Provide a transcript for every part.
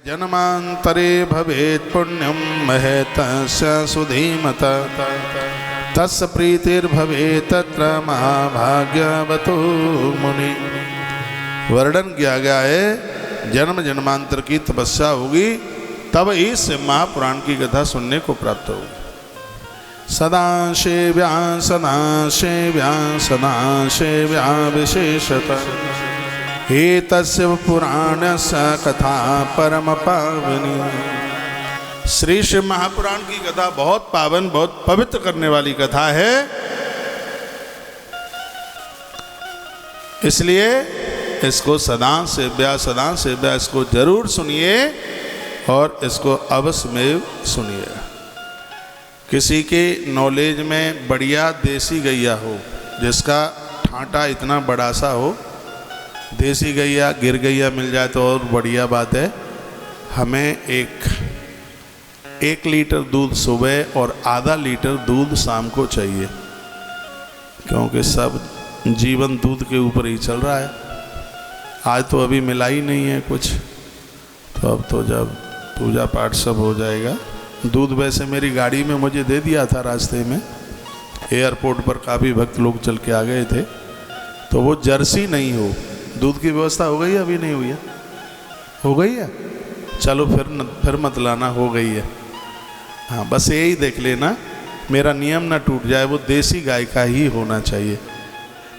जन्मांतरे भवेत् पुण्यं महतस्य सुधीमत तस्य प्रीतिर्भवेत् तत्र महाभाग्यवतो मुनि। वर्णन किया गया है जन्म जन्मांतर की तपस्या होगी तब इस महापुराण की कथा सुनने को प्राप्त होगी। सदा सेव्या सदा सेव्या सदा सेव्या विशेषतः एतस्य पुराणस्य कथा परम पावनी। श्री शिव महापुराण की कथा बहुत पावन बहुत पवित्र करने वाली कथा है, इसलिए इसको सदा सेव्या इसको जरूर सुनिए और इसको अवश्य में सुनिए। किसी के नॉलेज में बढ़िया देसी गैया हो जिसका ठांटा इतना बड़ा सा हो, देसी गैया गिर गैया मिल जाए तो और बढ़िया बात है। हमें एक लीटर दूध सुबह और आधा लीटर दूध शाम को चाहिए, क्योंकि सब जीवन दूध के ऊपर ही चल रहा है। आज तो अभी मिला ही नहीं है कुछ, तो अब तो जब पूजा पाठ सब हो जाएगा। दूध वैसे मेरी गाड़ी में मुझे दे दिया था, रास्ते में एयरपोर्ट पर काफ़ी भक्त लोग चल के आ गए थे, तो वो जर्सी नहीं हो। दूध की व्यवस्था हो गई है अभी नहीं हुई है? हो गई है, चलो फिर मत लाना, हो गई है। हाँ बस यही देख लेना मेरा नियम ना टूट जाए, वो देसी गाय का ही होना चाहिए।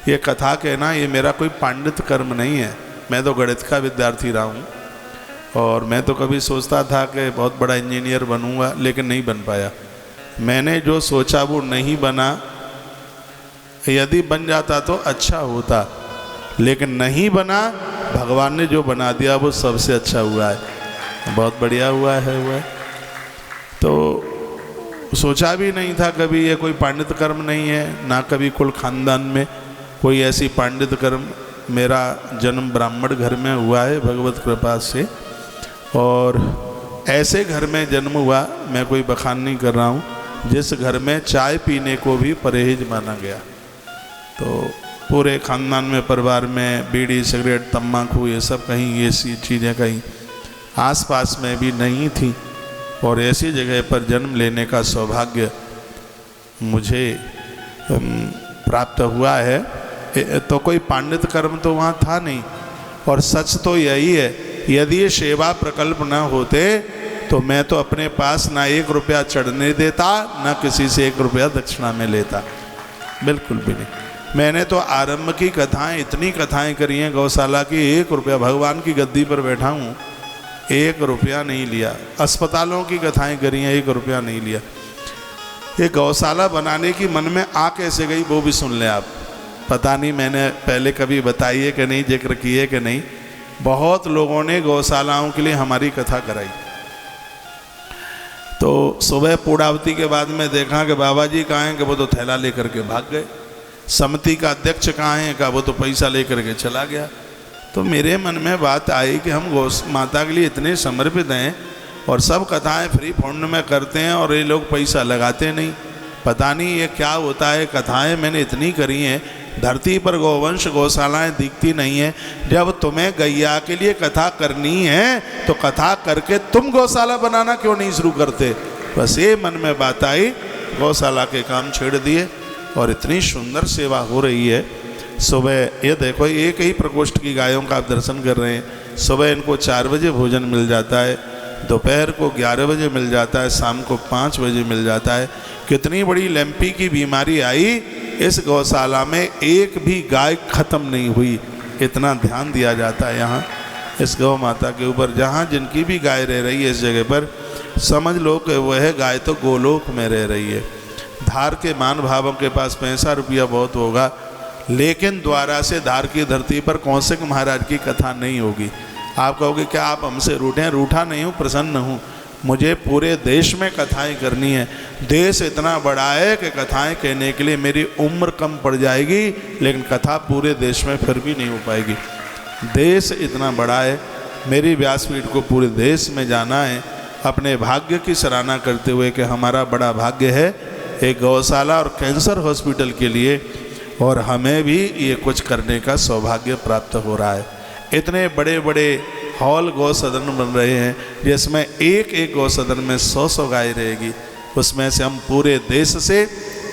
ये कथा कहना ये मेरा कोई पांडित कर्म नहीं है, मैं तो गणित का विद्यार्थी रहा हूँ और मैं तो कभी सोचता था कि बहुत बड़ा इंजीनियर बनूंगा, लेकिन नहीं बन पाया। मैंने जो सोचा वो नहीं बना, यदि बन जाता तो अच्छा होता, लेकिन नहीं बना। भगवान ने जो बना दिया वो सबसे अच्छा हुआ है, बहुत बढ़िया हुआ है। तो सोचा भी नहीं था कभी, ये कोई पांडित कर्म नहीं है, ना कभी कुल खानदान में कोई ऐसी पांडित कर्म। मेरा जन्म ब्राह्मण घर में हुआ है भगवत कृपा से, और ऐसे घर में जन्म हुआ, मैं कोई बखान नहीं कर रहा हूँ, जिस घर में चाय पीने को भी परहेज माना गया। तो पूरे खानदान में परिवार में बीड़ी सिगरेट तम्बाकू ये सब कहीं ऐसी चीज़ें कहीं आसपास में भी नहीं थी, और ऐसी जगह पर जन्म लेने का सौभाग्य मुझे प्राप्त हुआ है। तो कोई पांडित कर्म तो वहाँ था नहीं, और सच तो यही है, यदि ये सेवा प्रकल्प न होते तो मैं तो अपने पास ना 1 रुपया चढ़ने देता, ना किसी से 1 रुपया दक्षिणा में लेता, बिल्कुल भी नहीं। मैंने तो आरंभ की कथाएं, इतनी कथाएं करी हैं गौशाला की, 1 रुपया, भगवान की गद्दी पर बैठा हूँ 1 रुपया नहीं लिया। अस्पतालों की कथाएं करी हैं, 1 रुपया नहीं लिया। ये गौशाला बनाने की मन में आ कैसे गई वो भी सुन लें आप। पता नहीं मैंने पहले कभी बताई है कि नहीं, जिक्र किए है कि नहीं। बहुत लोगों ने गौशालाओं के लिए हमारी कथा कराई। तो सुबह पूर्णावती के बाद में देखा कि बाबा जी कहाँ हैं, कि वो तो थैला लेकर के भाग गए। समिति का अध्यक्ष कहाँ है, का वो तो पैसा लेकर के चला गया। तो मेरे मन में बात आई कि हम गौ माता के लिए इतने समर्पित हैं और सब कथाएं फ्री फंड में करते हैं और ये लोग पैसा लगाते नहीं। पता नहीं ये क्या होता है। कथाएं मैंने इतनी करी हैं, धरती पर गौवंश गौशालाएं दिखती नहीं है। जब तुम्हें गैया के लिए कथा करनी है तो कथा करके तुम गौशाला बनाना क्यों नहीं शुरू करते। बस ये मन में बात आई, गौशाला के काम छेड़ दिए और इतनी सुंदर सेवा हो रही है। सुबह ये देखो, एक ही प्रकोष्ठ की गायों का आप दर्शन कर रहे हैं। सुबह इनको 4 बजे भोजन मिल जाता है, दोपहर को 11 बजे मिल जाता है, शाम को 5 बजे मिल जाता है। कितनी बड़ी लैंपी की बीमारी आई, इस गौशाला में एक भी गाय खत्म नहीं हुई। इतना ध्यान दिया जाता है यहाँ इस गौ माता के ऊपर। जहाँ जिनकी भी गाय रह रही है इस जगह पर, समझ लो कि वह गाय तो गोलोक में रह रही है। धार के मान भावों के पास पैसा रुपया बहुत होगा, लेकिन द्वारा से धार की धरती पर कौशिक महाराज की कथा नहीं होगी। आप कहोगे क्या आप हमसे रूठे हैं? रूठा नहीं हूँ, प्रसन्न हूँ। मुझे पूरे देश में कथाएं करनी है। देश इतना बड़ा है कि कथाएं कहने के लिए मेरी उम्र कम पड़ जाएगी, लेकिन कथा पूरे देश में फिर भी नहीं हो पाएगी। देश इतना बड़ा है, मेरी व्यासपीठ को पूरे देश में जाना है, अपने भाग्य की सराहना करते हुए कि हमारा बड़ा भाग्य है एक गौशाला और कैंसर हॉस्पिटल के लिए, और हमें भी ये कुछ करने का सौभाग्य प्राप्त हो रहा है। इतने बड़े बड़े हॉल गौसदन बन रहे हैं, जिसमें एक एक गौसदन में 100-100 गाय रहेगी। उसमें से हम पूरे देश से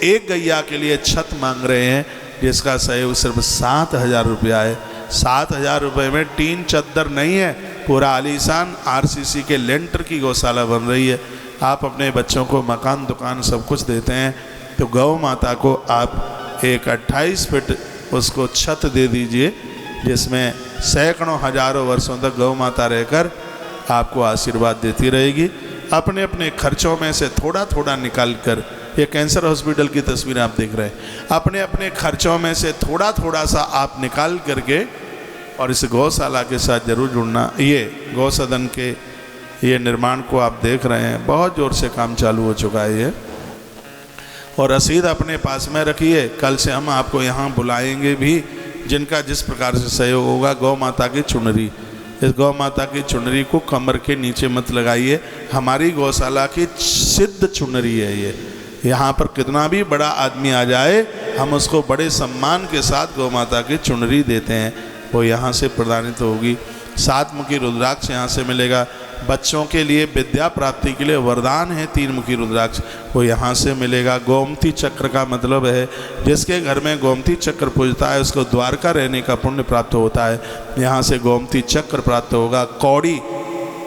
एक गैया के लिए छत मांग रहे हैं, जिसका सहयोग सिर्फ 7,000 रुपया है। 7,000 रुपये में टीन चद्दर नहीं है, पूरा आलीशान RCC के लेंटर की गौशाला बन रही है। आप अपने बच्चों को मकान दुकान सब कुछ देते हैं, तो गौ माता को आप एक 28 फीट उसको छत दे दीजिए, जिसमें सैकड़ों हजारों वर्षों तक गौ माता रहकर आपको आशीर्वाद देती रहेगी। अपने अपने खर्चों में से थोड़ा थोड़ा निकाल कर, ये कैंसर हॉस्पिटल की तस्वीर आप देख रहे हैं, अपने अपने खर्चों में से थोड़ा थोड़ा सा आप निकाल करके और इस गौशाला के साथ जरूर जुड़ना। ये गौसदन के ये निर्माण को आप देख रहे हैं, बहुत ज़ोर से काम चालू हो चुका है ये। और रसीद अपने पास में रखिए, कल से हम आपको यहाँ बुलाएंगे भी, जिनका जिस प्रकार से सहयोग होगा। गौ माता की चुनरी, इस गौ माता की चुनरी को कमर के नीचे मत लगाइए, हमारी गौशाला की सिद्ध चुनरी है ये। यहाँ पर कितना भी बड़ा आदमी आ जाए, हम उसको बड़े सम्मान के साथ गौ माता की चुनरी देते हैं, वो यहाँ से प्रदानित होगी। 7 मुखी रुद्राक्ष यहाँ से मिलेगा। बच्चों के लिए विद्या प्राप्ति के लिए वरदान है 3 मुखी रुद्राक्ष, वो यहाँ से मिलेगा। गोमती चक्र का मतलब है जिसके घर में गोमती चक्र पूजता है उसको द्वारका रहने का पुण्य प्राप्त होता है, यहाँ से गोमती चक्र प्राप्त होगा। कौड़ी,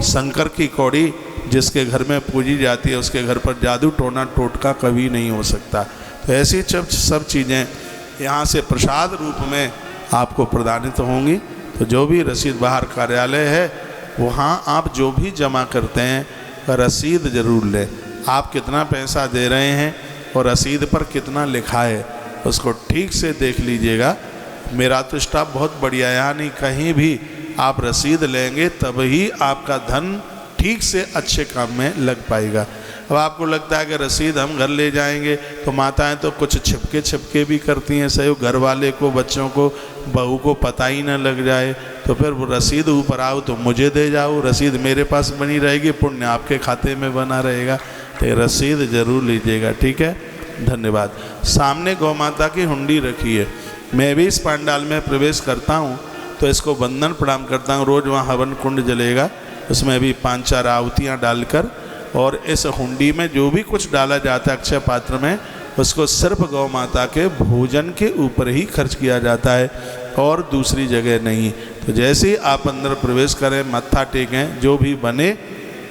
शंकर की कौड़ी जिसके घर में पूजी जाती है उसके घर पर जादू टोना टोटका कभी नहीं हो सकता। तो ऐसी सब चीज़ें यहाँ से प्रसाद रूप में आपको प्रदानित होंगी। तो जो भी रसीद बाहर कार्यालय है वहाँ आप जो भी जमा करते हैं रसीद ज़रूर लें। आप कितना पैसा दे रहे हैं और रसीद पर कितना लिखा है उसको ठीक से देख लीजिएगा। मेरा तो स्टाफ बहुत बढ़िया है, यानी कहीं भी आप रसीद लेंगे तभी आपका धन ठीक से अच्छे काम में लग पाएगा। अब आपको लगता है कि रसीद हम घर ले जाएंगे, तो माताएं तो कुछ छिपके भी करती हैं सहयोग, घर वाले को, बच्चों को, बहू को पता ही ना लग जाए। तो फिर वो रसीद ऊपर आओ तो मुझे दे जाओ, रसीद मेरे पास बनी रहेगी, पुण्य आपके खाते में बना रहेगा। तो रसीद ज़रूर लीजिएगा, ठीक है। धन्यवाद। सामने गौ माता की हुंडी रखी है। मैं भी इस पंडाल में प्रवेश करता हूँ तो इसको वंदन प्रणाम करता हूँ। रोज़ वहाँ हवन कुंड जलेगा, उसमें भी 5-4 आहुतियाँ डालकर, और इस हुंडी में जो भी कुछ डाला जाता है अक्षय पात्र में, उसको सिर्फ गौ माता के भोजन के ऊपर ही खर्च किया जाता है और दूसरी जगह नहीं। तो जैसे ही आप अंदर प्रवेश करें, मत्था टेकें, जो भी बने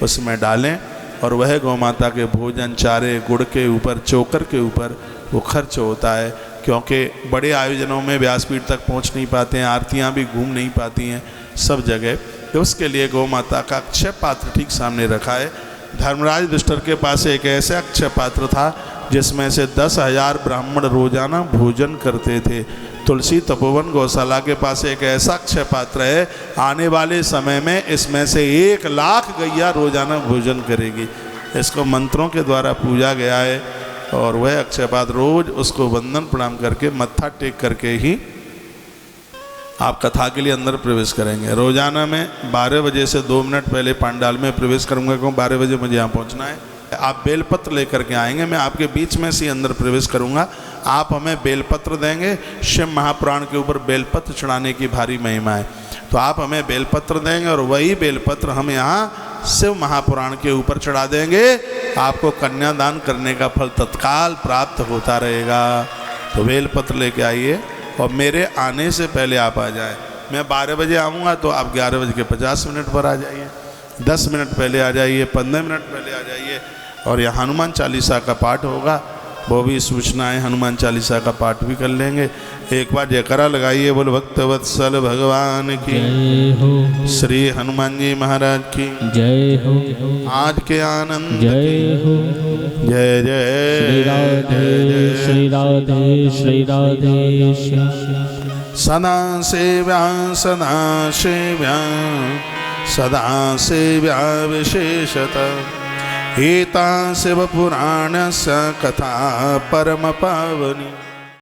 उसमें डालें और वह गौ माता के भोजन, चारे, गुड़ के ऊपर, चोकर के ऊपर वो खर्च होता है। क्योंकि बड़े आयोजनों में व्यासपीठ तक पहुंच नहीं पाते हैं, आरतियां भी घूम नहीं पाती हैं सब जगह, तो उसके लिए गौ माता का अक्षय पात्र ठीक सामने रखा है। धर्मराज दुष्टर के पास एक ऐसा अक्षय पात्र था जिसमें से 10,000 ब्राह्मण रोजाना भोजन करते थे। तुलसी तपोवन गौशाला के पास एक ऐसा अक्षय पात्र है, आने वाले समय में इसमें से 1 लाख गैया रोजाना भोजन करेगी। इसको मंत्रों के द्वारा पूजा गया है और वह अक्षय पात्र रोज उसको वंदन प्रणाम करके, मत्था टेक करके ही आप कथा के लिए अंदर प्रवेश करेंगे। रोजाना में 12 बजे से 2 मिनट पहले पंडाल में प्रवेश करूंगा, क्योंकि 12 बजे मुझे यहाँ पहुँचना है। आप बेलपत्र लेकर के आएंगे, मैं आपके बीच में से अंदर प्रवेश करूंगा। आप हमें बेलपत्र देंगे। शिव महापुराण के ऊपर बेलपत्र चढ़ाने की भारी महिमा है, तो आप हमें बेलपत्र देंगे और वही बेलपत्र हम यहाँ शिव महापुराण के ऊपर चढ़ा देंगे। आपको कन्यादान करने का फल तत्काल प्राप्त होता रहेगा। तो बेलपत्र लेके आइए और मेरे आने से पहले आप आ जाए। मैं 12 बजे आऊँगा तो आप 11:50 पर आ जाइए, 10 मिनट पहले आ जाइए, 15 मिनट पहले आ जाइए। और यह हनुमान चालीसा का पाठ होगा, वो भी सूचनाएं हनुमान चालीसा का पाठ भी कर लेंगे। एक बार जयकारा लगाइए, बोल भक्तवत्सल भगवान की हो, श्री हनुमान जी महाराज की जय हो, आज के आनंद जय हो, जय जय श्री राधे श्री राधे श्री राधे सदा सेव्या सदा सेव्या सदा सेव्या विशेषतः एता शिव पुराणस्य कथा परम पावनी।